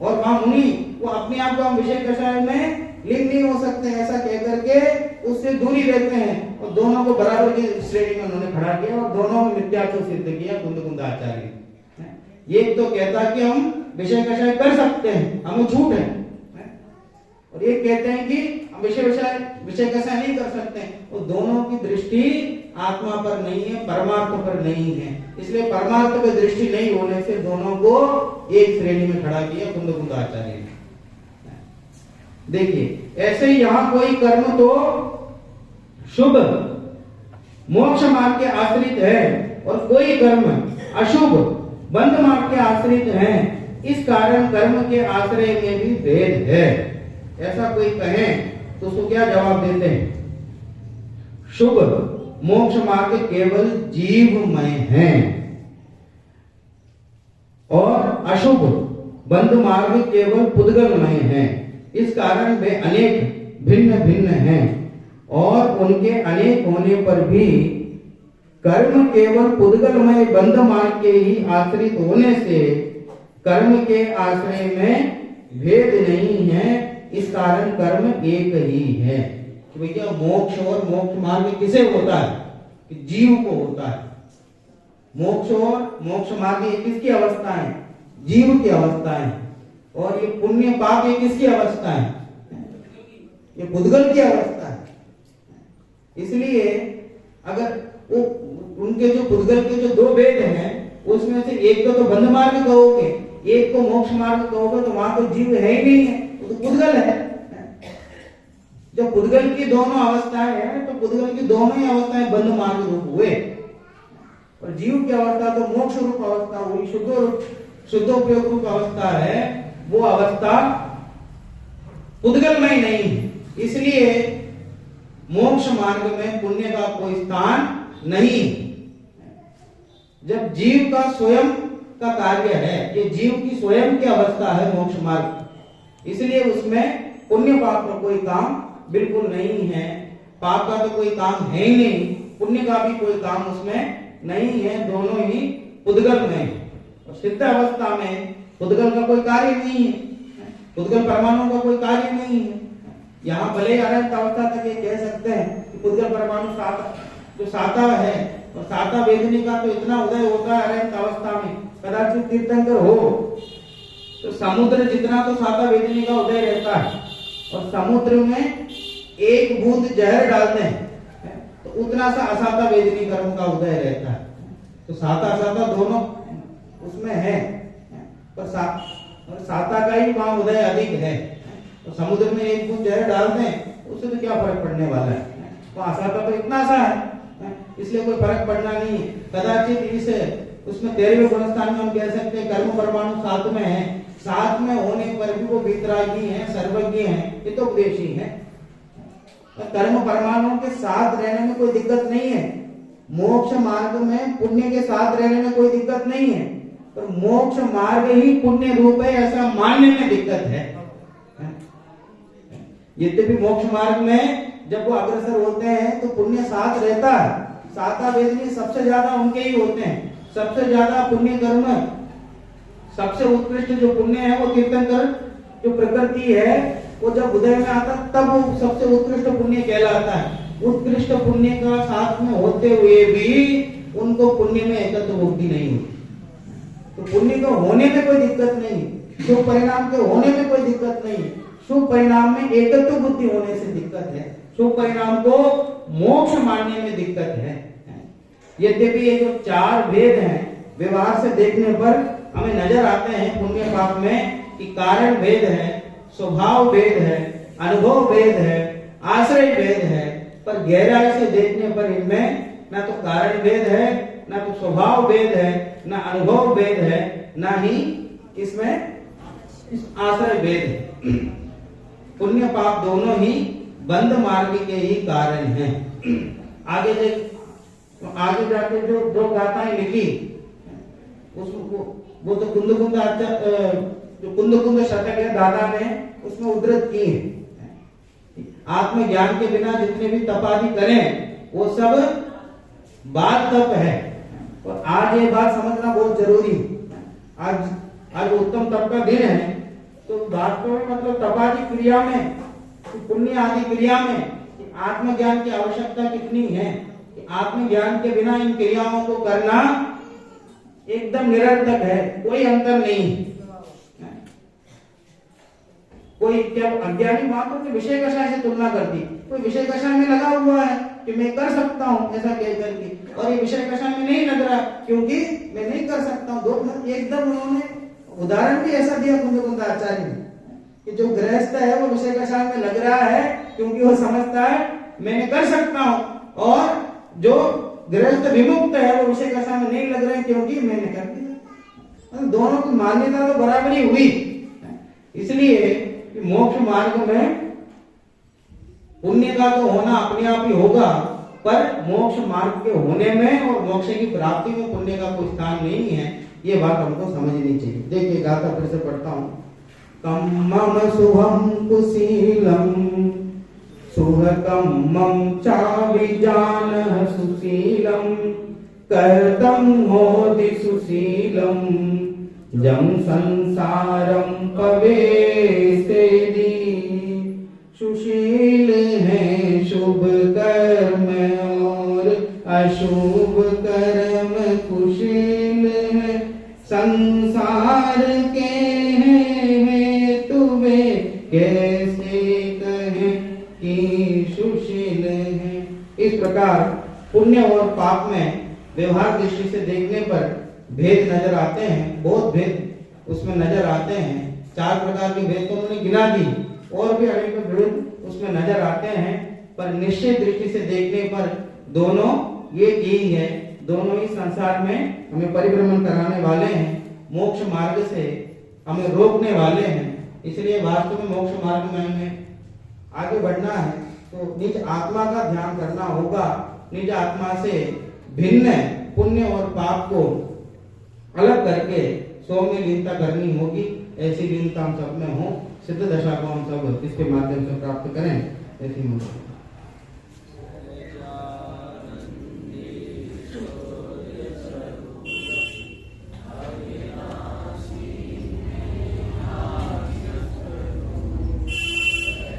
और वहां मुनि वो अपने आप को हम विषय कषाय में लीन नहीं हो सकते, ऐसा कहकर के उससे दूरी रहते हैं। और दोनों को बराबर की श्रेणी में उन्होंने खड़ा किया और दोनों में मिथ्यात्व सिद्ध किया कुंद आचार्य। ये तो कहता कि हम विषय कषाय कर सकते हैं, हमें छूट है, और ये कहते हैं कि विषय कैसा नहीं कर सकते, वो दोनों की दृष्टि आत्मा पर नहीं है, परमार्थ पर नहीं है। इसलिए परमार्थ पर दृष्टि नहीं होने से दोनों को एक श्रेणी में खड़ा किया कुंद आचार्य ने। देखिए ऐसे ही यहां कोई कर्म तो शुभ मोक्ष मार्ग के आश्रित है और कोई कर्म अशुभ बंध मार्ग के आश्रित है, इस कारण कर्म के आश्रय में भी भेद है। ऐसा कोई कहे तो उसको क्या जवाब देते हैं? शुभ मोक्ष मार्ग केवल जीवमय है और अशुभ बंध मार्ग केवल पुद्गलमय है, इस कारण वे अनेक भिन्न भिन्न हैं और उनके अनेक होने पर भी कर्म केवल पुद्गलमय बंध मार्ग के ही आश्रित होने से कर्म के आश्रय में भेद नहीं है, इस कारण कर्म एक ही है। तो भैया मोक्ष और मोक्ष मार्ग किसे होता है? कि जीव को होता है। मोक्ष और मोक्ष मार्ग ये किसकी अवस्था है? जीव की अवस्था है। और ये पुण्य पाप ये किसकी अवस्था है? ये पुद्गल की अवस्था है। इसलिए अगर वो उनके जो पुद्गल के जो दो भेद हैं उसमें से एक को तो बंध मार्ग कहोगे, एक को मोक्ष मार्ग कहोगे, तो वहां तो जीव है ही नहीं है, वो तो पुद्गल है। जब पुद्गल की दोनों अवस्थाएं हैं तो पुद्गल की दोनों ही अवस्थाएं बंध मार्ग रूप हुए और जीव की अवस्था तो मोक्ष रूप अवस्था हुई, शुद्धोपयोग रूप अवस्था है, वो अवस्था पुद्गलमय नहीं है। इसलिए मोक्ष मार्ग में पुण्य का कोई स्थान नहीं। जब जीव का स्वयं का कार्य है, ये जीव की स्वयं की अवस्था है मोक्ष मार्ग, इसलिए उसमें पुण्य पाप का कोई काम बिल्कुल नहीं है। पाप का तो कोई काम है ही नहीं, पुण्य का भी कोई काम उसमें नहीं है, दोनों ही पुद्गल में। और सिद्ध अवस्था में पुद्गल का कोई कार्य नहीं है, पुद्गल परमाणु का कोई कार्य नहीं है। यहाँ भले अनंत अवस्था तक ये कह सकते हैं कि पुद्गल परमाणु जो साता है और साता वेदनी का तो इतना उदय होता है अनंत अवस्था में, कदाचित तीर्थंकर हो तो समुद्र जितना तो साता वेदनी का उदय रहता है, और समुद्र में एक बूंद जहर डालते हैं तो उतना सा असाता वेदनी कर्म का उदय रहता है। तो साता असाता दोनों उसमें है, पर साता का ही वहां उदय अधिक है। तो समुद्र में एक बूंद जहर डाल दें उससे तो क्या फर्क पड़ने वाला है, तो असाता तो इतना सा है, इसलिए कोई फर्क पड़ना नहीं है। कदाचित इस उसमें 13वें गुणस्थान में हम कह सकते हैं कर्म परमाणु 7 में है, 7 में होने पर भी वो वितरागी है, सर्वज्ञ है, ये तो उपदेशी है। कर्म परमाणुओं के साथ रहने में कोई दिक्कत नहीं है, मोक्ष मार्ग में पुण्य के साथ रहने में कोई दिक्कत नहीं है, पर मोक्ष मार्ग ही पुण्य रूप है ऐसा मानने में दिक्कत है। यद्यपि मोक्ष मार्ग में जब वो अग्रसर होते हैं तो पुण्य साथ रहता है, साता वेदनी सबसे ज्यादा उनके ही होते हैं, सबसे ज्यादा पुण्य कर्म, सबसे उत्कृष्ट जो पुण्य है वो तीर्थंकर जो प्रकृति है वो जब उदय में आता तब वो सबसे उत्कृष्ट पुण्य कहलाता है। उत्कृष्ट पुण्य का साथ में होते हुए भी उनको पुण्य में एकत्व बुद्धि नहीं होती। तो पुण्य के होने में कोई दिक्कत नहीं, शुभ परिणाम के होने में कोई दिक्कत नहीं, शुभ परिणाम में एकत्व बुद्धि होने से दिक्कत है, शुभ परिणाम को मोक्ष मानने में दिक्कत है। यद्यपि ये जो 4 भेद हैं व्यवहार से देखने पर हमें नजर आते हैं पुण्य पाप में कि कारण भेद है, स्वभाव भेद है, अनुभव भेद है, आश्रय भेद है, पर गहराई से देखने पर इनमें ना तो कारण भेद है, ना तो स्वभाव भेद है, ना अनुभव भेद है, ना ही इसमें आश्रय भेद है। पुण्य पाप दोनों ही बंध मार्ग के ही कारण हैं। आगे आगे जाके जो 2 गाथाएं लिखी उसको वो तो कुंद शतक है दादा ने उसमें उद्धृत की है। आत्मज्ञान के बिना जितने भी तप आदि करें वो सब बात तप है, और आज ये बात समझना बहुत जरूरी। आज उत्तम तप का दिन है, तो वास्तव में मतलब तप आदि क्रिया में, पुण्य आदि क्रिया में आत्मज्ञान की आवश्यकता कितनी है। आत्मज्ञान के बिना इन क्रियाओं को करना एकदम निरर्थक है, कोई अंतर नहीं, कोई जब अज्ञानी बातों के विषय कषाय से तुलना करती, कोई विषय कषाय में लगा हुआ है कि मैं कर सकता हूँ ऐसा कह करके, और ये विषय कषाय में नहीं लग रहा क्योंकि मैं नहीं कर सकता हूँ। दो एकदम उन्होंने उदाहरण भी ऐसा दिया कुंद आचार्य ने कि जो गृहस्थ है वो विषय कषाय में लग रहा है क्योंकि वो समझता है मैंने कर सकता हूँ, और जो गृहस्थ विमुक्त है वो विषय कषाय में नहीं लग रहे क्योंकि मैंने कर दिया। दोनों की मान्यता तो बराबरी हुई। इसलिए मोक्ष मार्ग में पुण्य का तो होना अपने आप ही होगा, पर मोक्ष मार्ग के होने में और मोक्ष की प्राप्ति में पुण्य का कोई स्थान नहीं है। ये बात हमको समझनी चाहिए। देखिए गाथा फिर से पढ़ता हूँ। कम्मम सुहम कुशीलम सुहकम्मम चाविजानः सुशीलम कर्तम होति सुशीलम जम संसारम पवेसेदि। सुशील है शुभ कर्म और अशुभ कर्म कुशील है, संसार के हेतु वे कैसे कहें कि सुशील है। इस प्रकार पुण्य और पाप में व्यवहार दृष्टि से देखने पर भेद नजर आते हैं, बहुत भेद उसमें नजर आते हैं। 4 प्रकार के भेद तो उन्होंने गिना दी, और भी अनेक भेद उसमें नजर आते हैं, पर निश्चित दृष्टि से देखने पर दोनों एक ही है। दोनों ही संसार में हमें परिभ्रमण कराने वाले हैं, मोक्ष मार्ग से हमें रोकने वाले हैं। इसलिए वास्तव में मोक्ष मार्ग में हमें आगे बढ़ना है तो निज आत्मा का ध्यान करना होगा। निज आत्मा से भिन्न पुण्य और पाप को अलग करके सौ में लीनता करनी होगी। ऐसी लीनता हम सब में हो, सिद्ध दशा को हम सब इसके माध्यम से प्राप्त करें। ऐसी